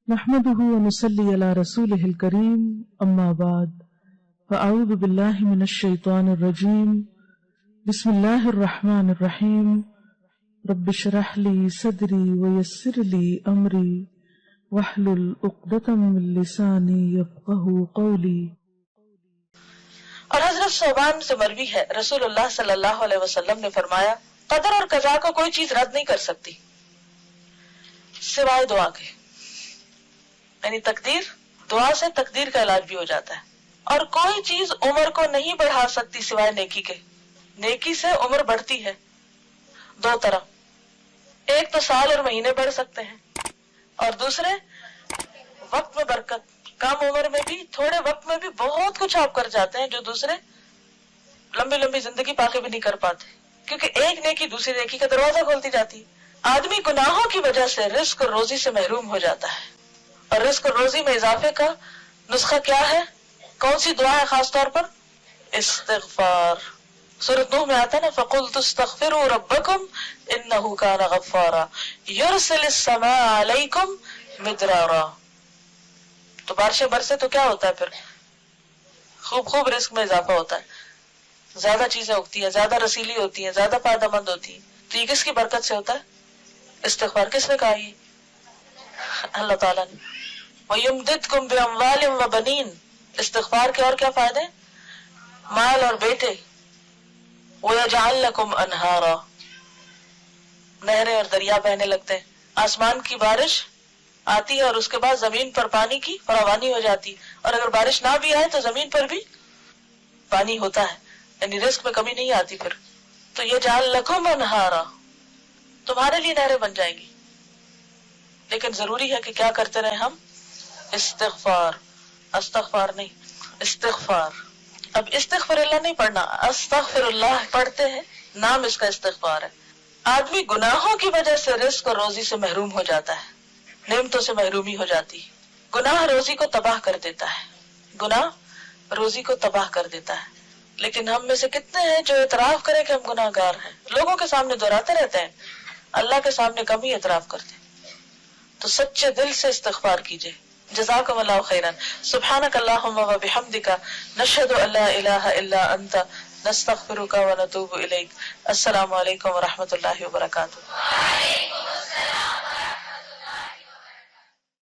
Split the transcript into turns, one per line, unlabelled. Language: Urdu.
نحمده ونصلي على رسوله الكريم اما بعد فاعوذ بالله من الشيطان الرجيم بسم الله الرحمن الرحيم رب اشرح لي صدري ويسر لي امري واحلل عقدة من لساني يفقهوا قولي۔
اور حضرت صوبان سے مروی ہے رسول اللہ صلی اللہ علیہ وسلم نے فرمایا قدر اور قضا کو کوئی چیز رد نہیں کر سکتی سوائے دعا کے، یعنی تقدیر، دعا سے تقدیر کا علاج بھی ہو جاتا ہے۔ اور کوئی چیز عمر کو نہیں بڑھا سکتی سوائے نیکی کے، نیکی سے عمر بڑھتی ہے دو طرح، ایک تو سال اور مہینے بڑھ سکتے ہیں، اور دوسرے وقت میں برکت، کم عمر میں بھی تھوڑے وقت میں بھی بہت کچھ آپ کر جاتے ہیں جو دوسرے لمبی لمبی زندگی پا کے بھی نہیں کر پاتے، کیونکہ ایک نیکی دوسری نیکی کا دروازہ کھولتی جاتی ہے۔ آدمی گناہوں کی وجہ سے رزق اور روزی سے محروم ہو جاتا ہے، اور رزق اور روزی میں اضافے کا نسخہ کیا ہے؟ کون سی دعا ہے خاص طور پر؟ استغفار۔ سورۃ نوح میں آتا ہے نا فَقُلْتُ اسْتَغْفِرُوا رَبَّكُمْ إِنَّهُ كَانَ غَفَّارًا يُرْسِلِ السَّمَاءَ عَلَيْكُمْ مِدْرَارًا۔ تو بارشیں برسے تو کیا ہوتا ہے پھر؟ خوب رزق میں اضافہ ہوتا ہے، زیادہ چیزیں اگتی ہیں، زیادہ رسیلی ہوتی ہیں، زیادہ فائدہ مند ہوتی ہیں۔ تو یہ کس کی برکت سے ہوتا ہے؟ استغفار۔ کس نے کہا یہ؟ اللہ تعالیٰ نے۔ وَيُمْدِدْكُمْ بِأَمْوَالٍ وَبَنِينَ۔ استغفار کے اور کیا فائدے؟ مال اور بیٹے۔ وَيَجْعَلْ لَكُمْ أَنْهَارًا، نہریں اور دریا بہنے لگتے ہیں۔ آسمان کی بارش آتی ہے اور اس کے بعد زمین پر پانی کی فراوانی ہو جاتی، اور اگر بارش نہ بھی آئے تو زمین پر بھی پانی ہوتا ہے، یعنی رزق میں کمی نہیں آتی پھر۔ تو یجعل لکم انہارا، تمہارے لیے نہریں بن جائیں گی، لیکن ضروری ہے کہ کیا کرتے رہیں ہم؟ استغفار، استغفار نہیں، استغفار۔ اب استغفر اللہ نہیں پڑھنا، استغفر اللہ پڑھتے ہیں، نام اس کا استغفار ہے۔ آدمی گناہوں کی وجہ سے رزق اور روزی سے محروم ہو جاتا ہے، نعمتوں سے محرومی ہو جاتی ہے۔ گناہ روزی کو تباہ کر دیتا ہے، گناہ روزی کو تباہ کر دیتا ہے۔ لیکن ہم میں سے کتنے ہیں جو اعتراف کریں کہ ہم گناہ گار ہیں؟ لوگوں کے سامنے دہراتے رہتے ہیں، اللہ کے سامنے کم ہی اعتراف کرتے ہیں۔ تو سچے دل سے استغفار کیجئے۔ جزاکم اللہ خیرا۔ سبحانک اللہم و بحمدک، نشہد ان لا الہ الا انت، نستغفرک و نتوب الیک۔ السلام علیکم و رحمۃ اللہ وبرکاتہ۔